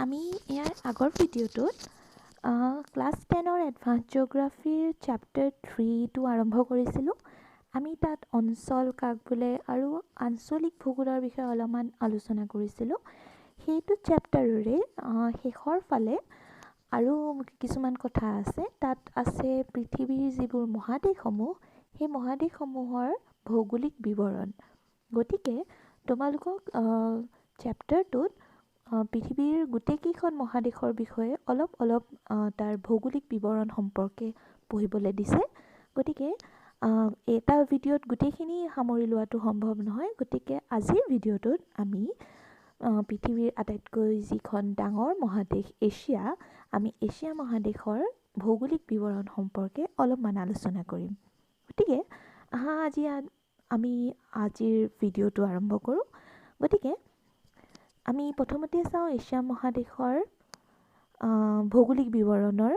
আমি ইয়াৰ আগৰ ভিডিঅ'টোত ক্লাছ 10ৰ এডভান্স জিঅ'গ্ৰাফিৰ চেপ্টাৰ 3টো আৰম্ভ কৰিছিলোঁ। আমি তাত অঞ্চল কাক বোলে আৰু আঞ্চলিক ভূগোলৰ বিষয়ে অলপমান আলোচনা কৰিছিলোঁ। সেইটো চেপ্টাৰৰে শেষৰ ফালে আৰু কিছুমান কথা আছে। তাত আছে পৃথিৱীৰ যিবোৰ মহাদেশসমূহ, সেই মহাদেশসমূহৰ ভৌগোলিক বিৱৰণ। গতিকে তোমালোকক চেপ্টাৰটোত পৃথিৱীৰ গোটেইকেইখন মহাদেশৰ বিষয়ে অলপ তাৰ ভৌগোলিক বিৱৰণ সম্পৰ্কে পঢ়িবলৈ দিছে। গতিকে এটা ভিডিঅ'ত গোটেইখিনি সামৰি লোৱাটো সম্ভৱ নহয়। গতিকে আজিৰ ভিডিঅ'টোত আমি পৃথিৱীৰ আটাইতকৈ যিখন ডাঙৰ মহাদেশ এছিয়া, আমি এছিয়া মহাদেশৰ ভৌগোলিক বিৱৰণ সম্পৰ্কে অলপমান আলোচনা কৰিম। গতিকে আমি আজিৰ ভিডিঅ'টো আৰম্ভ কৰোঁ। গতিকে আমি প্ৰথমতে চাওঁ এছিয়া মহাদেশৰ ভৌগোলিক বিৱৰণৰ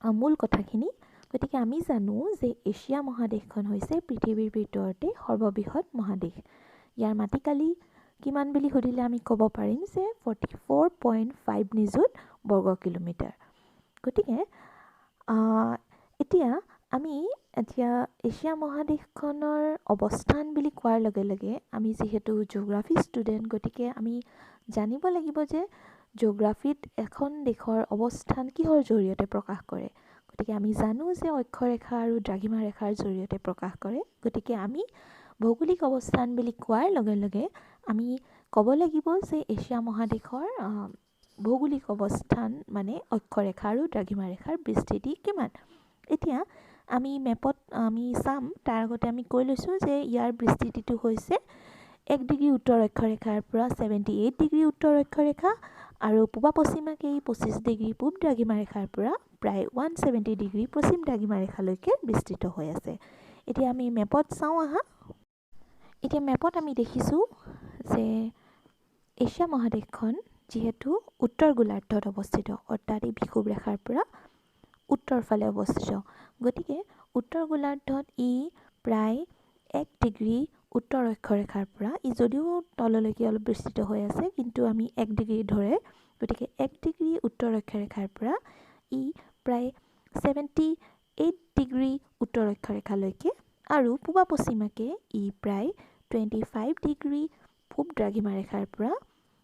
মূল কথাখিনি। গতিকে আমি জানো যে এছিয়া মহাদেশখন হৈছে পৃথিৱীৰ ভিতৰতে সৰ্ববৃহৎ মহাদেশ। ইয়াৰ মাটিকালি কিমান বুলি সুধিলে আমি ক'ব পাৰিম যে 44.5 নিযুত বৰ্গ কিলোমিটাৰ। গতিকে এতিয়া এছিয়া মহাদেশখনৰ অৱস্থান বুলি কোৱাৰ লগে লগে আমি যিহেতু জিঅ'গ্ৰাফি ষ্টুডেণ্ট, গতিকে আমি জানিব লাগিব যে জিঅ'গ্ৰাফিত এখন দেশৰ অৱস্থান কিহৰ জৰিয়তে প্ৰকাশ কৰে। গতিকে আমি জানো যে অক্ষৰেখা আৰু দ্ৰাঘিমা ৰেখাৰ জৰিয়তে প্ৰকাশ কৰে। গতিকে আমি ভৌগোলিক অৱস্থান বুলি কোৱাৰ লগে লগে আমি ক'ব লাগিব যে এছিয়া মহাদেশৰ ভৌগোলিক অৱস্থান মানে অক্ষৰেখা আৰু দ্ৰাঘিমা ৰেখাৰ বিস্তৃতি কিমান। এতিয়া আমি মেপত চাম, তাৰ আগতে আমি কৈ লৈছোঁ যে ইয়াৰ বিস্তৃতিটো হৈছে 1 ডিগ্ৰী উত্তৰ অক্ষৰেখাৰ পৰা 78 ডিগ্ৰী উত্তৰ অক্ষৰেখা আৰু পূবা পশ্চিমাকে 25 ডিগ্ৰী পূব দ্ৰাঘিমা ৰেখাৰ পৰা প্ৰায় 170 ডিগ্ৰী পশ্চিম দ্ৰাঘিমা ৰেখালৈকে বিস্তৃত হৈ আছে। এতিয়া আমি মেপত চাওঁ এতিয়া মেপত আমি দেখিছোঁ যে এছিয়া মহাদেশখন যিহেতু উত্তৰ গোলাৰ্ধত অৱস্থিত, অৰ্থাৎ এই বিষুৱ ৰেখাৰ পৰা উত্তৰ ফালে অৱস্থিত। গতিকে উত্তৰ গোলাৰ্ধত ই প্ৰায় 1 ডিগ্ৰী উত্তৰ অক্ষৰেখাৰ পৰা, যদিও তললৈকে অলপ বিস্তৃত হৈ আছে, কিন্তু আমি 1 ডিগ্ৰী ধৰে। গতিকে 1 ডিগ্ৰী উত্তৰ অক্ষৰেখাৰ পৰা ই প্ৰায় 78 ডিগ্ৰী উত্তৰ অক্ষৰেখালৈকে আৰু পূবা পশ্চিমাকে ই প্ৰায় 25 ডিগ্ৰী পূব দ্ৰাঘিমা ৰেখাৰ পৰা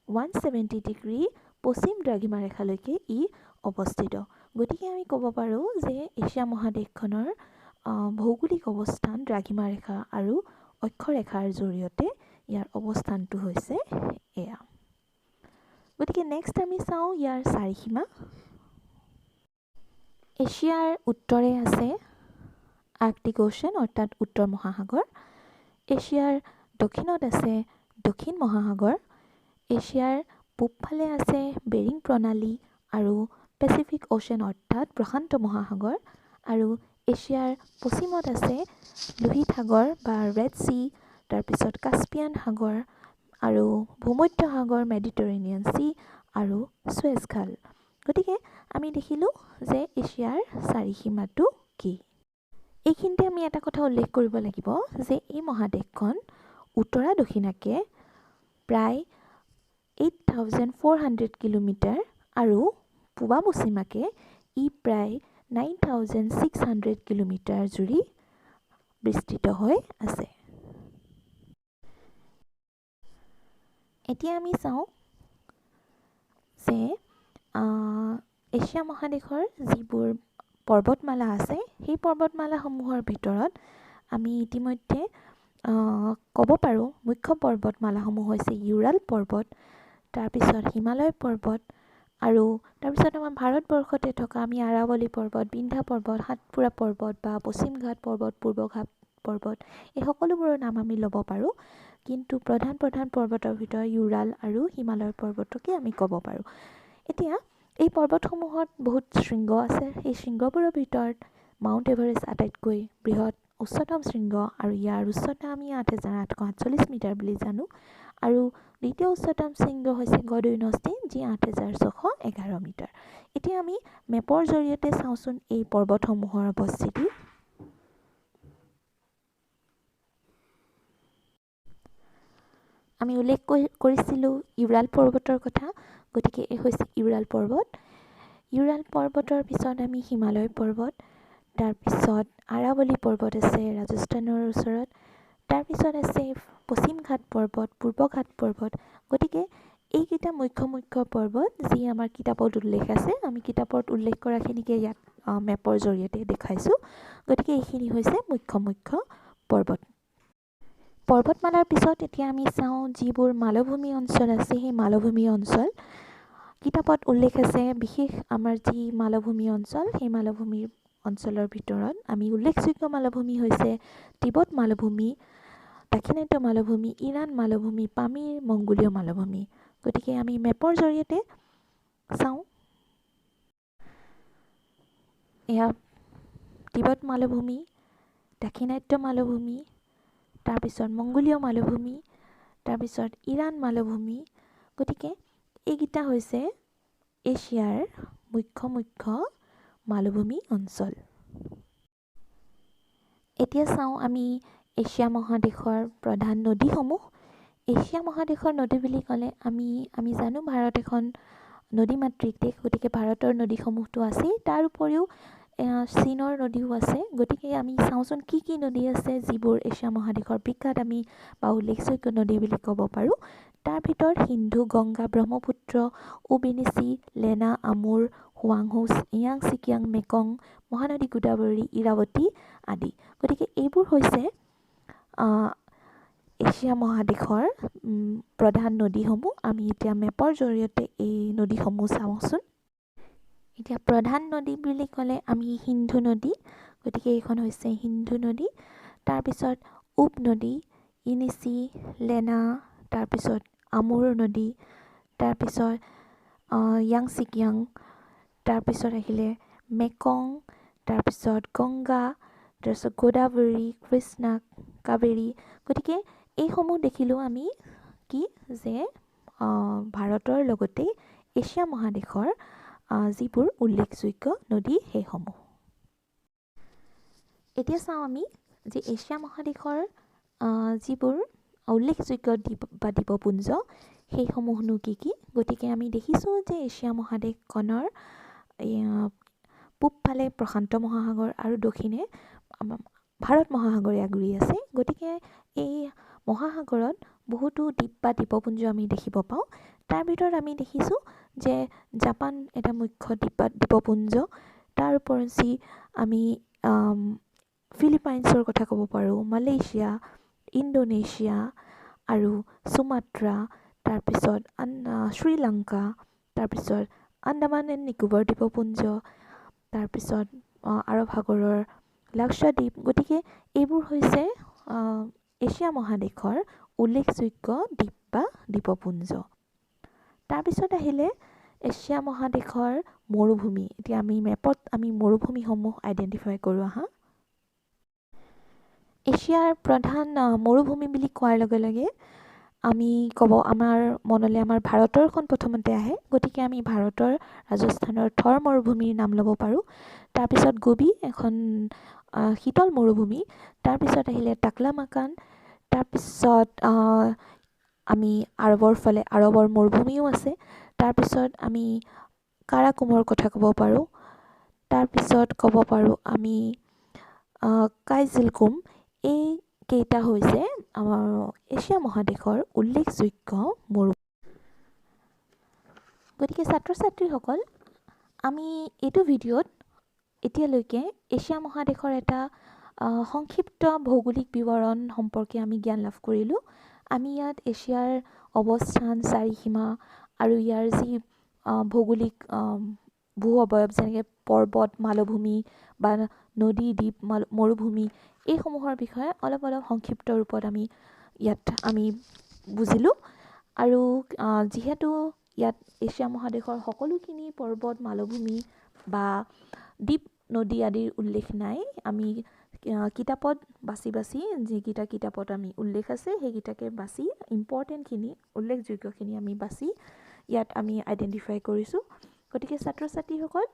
170 ডিগ্ৰী পশ্চিম দ্ৰাঘিমা ৰেখালৈকে ই অৱস্থিত। গতিকে আমি ক'ব পাৰোঁ যে এছিয়া মহাদেশখনৰ ভৌগোলিক অৱস্থান দ্ৰাঘিমা ৰেখা আৰু অক্ষৰেখাৰ জৰিয়তে ইয়াৰ অৱস্থানটো হৈছে এয়া। গতিকে নেক্সট আমি চাওঁ ইয়াৰ চাৰিসীমা। এছিয়াৰ উত্তৰে আছে আৰ্কটিক অ'শ্যান অৰ্থাৎ উত্তৰ মহাসাগৰ। এছিয়াৰ দক্ষিণত আছে দক্ষিণ মহাসাগৰ। এছিয়াৰ পূবফালে আছে বেৰিং প্ৰণালী আৰু পেচিফিক অ'শ্যান অৰ্থাৎ প্ৰশান্ত মহাসাগৰ। আৰু এছিয়াৰ পশ্চিমত আছে লোহিত সাগৰ বা ৰেড চি, তাৰপিছত কাস্পিয়ান সাগৰ আৰু ভূমধ্য সাগৰ, মেডিটেৰেনিয়ান চি আৰু সুৱেজ খাল। গতিকে আমি দেখিলোঁ যে এছিয়াৰ চাৰিসীমাটো কি। এইখিনিতে আমি এটা কথা উল্লেখ কৰিব লাগিব যে এই মহাদেশখন উত্তৰা দক্ষিণাকে প্ৰায় 8,400 কিলোমিটাৰ আৰু পূবা পশ্চিমাকে ই প্ৰায় 9,600 কিলোমিটাৰ জুৰি বিস্তৃত হৈ আছে। এতিয়া আমি চাওঁ যে এছিয়া মহাদেশৰ যিবোৰ পৰ্বতমালা আছে, সেই পৰ্বতমালাসমূহৰ ভিতৰত আমি ইতিমধ্যে ক'ব পাৰোঁ মুখ্য পৰ্বতমালাসমূহ হৈছে ইউৰাল পৰ্বত, তাৰপিছত হিমালয় পৰ্বত আৰু তাৰপিছত আমাৰ ভাৰতবৰ্ষতে থকা আমি আৰাৱলী পৰ্বত, বিন্ধ্য পৰ্বত, সাতপুৰা পৰ্বত বা পশ্চিম ঘাট পৰ্বত, পূৰ্ব ঘাট পৰ্বত, এই সকলোবোৰৰ নাম আমি ল'ব পাৰোঁ। কিন্তু প্ৰধান পৰ্বতৰ ভিতৰত ইউৰাল আৰু হিমালয় পৰ্বতকে আমি ক'ব পাৰোঁ। এতিয়া এই পৰ্বতসমূহত বহুত শৃংগ আছে। এই শৃংগবোৰৰ ভিতৰত মাউণ্ট এভাৰেষ্ট আটাইতকৈ বৃহৎ উচ্চতম শৃংগ আৰু ইয়াৰ উচ্চতা আমি 8,848 মিটাৰ বুলি জানো। আৰু দ্বিতীয় উচ্চতম শৃংগ হৈছে গডুইনষ্টিন, যি 8,611 মিটাৰ। এতিয়া আমি মেপৰ জৰিয়তে চাওঁচোন এই পৰ্বতসমূহৰ অৱস্থিতি। আমি উল্লেখ কৰিছিলোঁ ইউৰাল পৰ্বতৰ কথা। গতিকে এই হৈছে ইউৰাল পৰ্বত। ইউৰাল পৰ্বতৰ পিছত আমি হিমালয় পৰ্বত, তাৰপিছত আৰাৱলী পৰ্বত আছে ৰাজস্থানৰ ওচৰত, তাৰপিছত আছে পশ্চিম ঘাট পৰ্বত, পূৰ্ব ঘাট পৰ্বত। গতিকে এইকেইটা মুখ্য পৰ্বত যি আমাৰ কিতাপত উল্লেখ আছে, আমি কিতাপত উল্লেখ কৰাখিনিকে ইয়াত মেপৰ জৰিয়তে দেখাইছোঁ। গতিকে এইখিনি হৈছে মুখ্য পৰ্বত। পৰ্বতমালাৰ পিছত এতিয়া আমি চাওঁ যিবোৰ মালভূমি অঞ্চল আছে, সেই মালভূমি অঞ্চল কিতাপত উল্লেখ আছে। বিশেষ আমাৰ যি মালভূমি অঞ্চল, সেই মালভূমিৰ অঞ্চলৰ ভিতৰত আমি উল্লেখযোগ্য মালভূমি হৈছে তিব্বত মালভূমি, দাক্ষিণাত্য মালভূমি, ইৰাণ মালভূমি, পামিৰ, মংগোলীয় মালভূমি। গতিকে আমি মেপৰ জৰিয়তে চাওঁ। এয়া তিব্বত মালভূমি, দাক্ষিণাত্য মালভূমি, তাৰপিছত মংগোলীয় মালভূমি, তাৰপিছত ইৰাণ মালভূমি। গতিকে এইকেইটা হৈছে এছিয়াৰ মুখ্য মালভূমি অঞ্চল। এতিয়া চাওঁ আমি এছিয়া মহাদেশৰ প্ৰধান নদীসমূহ। এছিয়া মহাদেশৰ নদী বুলি ক'লে আমি জানো ভাৰত এখন নদীমাতৃক দেশ। গতিকে ভাৰতৰ নদীসমূহতো আছেই, তাৰ উপৰিও চীনৰ নদীও আছে। গতিকে আমি চাওঁচোন কি নদী আছে যিবোৰ এছিয়া মহাদেশৰ বিখ্যাত আমি বা উল্লেখযোগ্য নদী বুলি ক'ব পাৰোঁ। তাৰ ভিতৰত সিন্ধু, গংগা, ব্ৰহ্মপুত্ৰ, উবিনিচি, লেনা, আমুৰ, হুৱাংহো, ইয়াংচি কিয়াং, মেকং, মহানদী গোদাবৰী, ইৰাৱতী আদি। গতিকে এইবোৰ হৈছে এছিয়া মহাদেশৰ প্ৰধান নদীসমূহ। আমি এতিয়া মেপৰ জৰিয়তে এই নদীসমূহ চাওঁচোন। এতিয়া প্ৰধান নদী বুলি ক'লে আমি সিন্ধু নদী, গতিকে এইখন হৈছে সিন্ধু নদী। তাৰপিছত উপ নদী, ইনিচি, লেনা, তাৰপিছত আমুৰ নদী, তাৰপিছত ইয়াংচি কিয়াং, তাৰপিছত আহিলে মেকং, তাৰপিছত গংগা, তাৰপিছত গোদাবৰী, কৃষ্ণা, কাবেৰী। গতিকে এইসমূহ দেখিলোঁ আমি যে ভাৰতৰ লগতে এছিয়া মহাদেশৰ যিবোৰ উল্লেখযোগ্য নদী সেইসমূহ। এতিয়া চাওঁ আমি যে এছিয়া মহাদেশৰ যিবোৰ উল্লেখযোগ্য দ্বীপ বা দ্বীপপুঞ্জ সেইসমূহনো কি। গতিকে আমি দেখিছোঁ যে এছিয়া মহাদেশখনৰ পূবফালে প্ৰশান্ত মহাসাগৰ আৰু দক্ষিণে ভাৰত মহাসাগৰে আগুৰি আছে। গতিকে এই মহাসাগৰত বহুতো দ্বীপ বা দ্বীপপুঞ্জ আমি দেখিব পাওঁ। তাৰ ভিতৰত আমি দেখিছোঁ যে জাপান এটা মুখ্য দ্বীপ বা দ্বীপপুঞ্জ। তাৰ উপৰঞ্চি আমি ফিলিপাইনছৰ কথা ক'ব পাৰোঁ, মালয়েছিয়া, ইণ্ডোনেছিয়া আৰু সুমাত্ৰা, তাৰপিছত শ্ৰীলংকা, তাৰপিছত আন্দামান এণ্ড নিকোবৰ দ্বীপপুঞ্জ, তাৰপিছত আৰৱ সাগৰৰ লাক্ষাদ্বীপ। গতিকে এইবোৰ হৈছে এছিয়া মহাদেশৰ উল্লেখযোগ্য দ্বীপ বা দ্বীপপুঞ্জ। তাৰপিছত আহিলে এছিয়া মহাদেশৰ মৰুভূমি। এতিয়া আমি মেপত মৰুভূমিসমূহ আইডেণ্টিফাই কৰোঁ আহা। এছিয়াৰ প্ৰধান মৰুভূমি বুলি কোৱাৰ লগে লগে আমি আমাৰ মনলৈ আমাৰ ভাৰতৰখন প্ৰথমতে আহে। গতিকে আমি ভাৰতৰ ৰাজস্থানৰ থৰ মৰুভূমিৰ নাম ল'ব পাৰোঁ। তাৰপিছত গোবি, এখন শীতল মৰুভূমি। তাৰপিছত আহিলে টাকলামাকান, তাৰপিছত আমি আৰৱৰ মৰুভূমিও আছে। তাৰপিছত আমি কাৰাকোমৰ কথা ক'ব পাৰোঁ। তাৰপিছত ক'ব পাৰোঁ আমি কাইজিলকুম। এইকেইটা হৈছে আমাৰ এছিয়া মহাদেশৰ উল্লেখযোগ্য মৰুভূমি। গতিকে ছাত্ৰ ছাত্ৰীসকল, আমি এইটো ভিডিঅ'ত এতিয়ালৈকে এছিয়া মহাদেশৰ এটা সংক্ষিপ্ত ভৌগোলিক বিৱৰণ সম্পৰ্কে আমি জ্ঞান লাভ কৰিলোঁ। আমি ইয়াত এছিয়াৰ অৱস্থান, চাৰিসীমা আৰু ইয়াৰ যি ভৌগোলিক ভূ অৱয়ব যেনেকৈ পৰ্বত, মালভূমি বা নদী, দ্বীপ, মৰুভূমি এইসমূহৰ বিষয়ে অলপ সংক্ষিপ্ত ৰূপত আমি বুজিলোঁ। আৰু যিহেতু ইয়াত এছিয়া মহাদেশৰ সকলোখিনি পৰ্বত, মালভূমি বা দ্বীপ, নদী আদিৰ উল্লেখ নাই, আমি কিতাপত বাছি যিকেইটা কিতাপত আমি উল্লেখ আছে সেইকেইটাকে বাছি ইম্পৰ্টেণ্টখিনি, উল্লেখযোগ্যখিনি আমি বাছি ইয়াত আমি আইডেণ্টিফাই কৰিছোঁ। গতিকে ছাত্ৰ ছাত্ৰীসকল,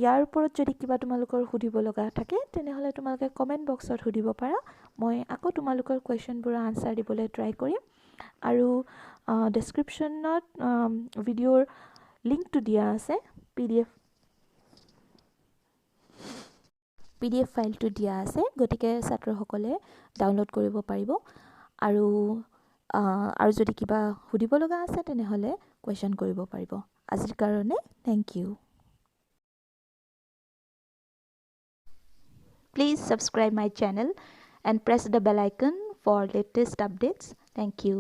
ইয়াৰ ওপৰত যদি কিবা তোমালোকৰ সুধিব লগা থাকে তেনেহ'লে তোমালোকে কমেণ্ট বক্সত সুধিব পাৰা। মই আকৌ তোমালোকৰ কুৱেশ্যনবোৰৰ আনচাৰ দিবলৈ ট্ৰাই কৰিম। আৰু ডেছক্ৰিপশ্যনত ভিডিঅ'ৰ লিংকটো দিয়া আছে, PDF ফাইলটো দিয়া আছে, গতিকে ছাত্ৰসকলে ডাউনলোড কৰিব পাৰিব। আৰু যদি কিবা সুধিব লগা আছে তেনেহ'লে কুৱেশ্যন কৰিব পাৰিব। আজিৰ কাৰণে thank you. Please subscribe my channel and press the bell icon for latest updates. Thank you.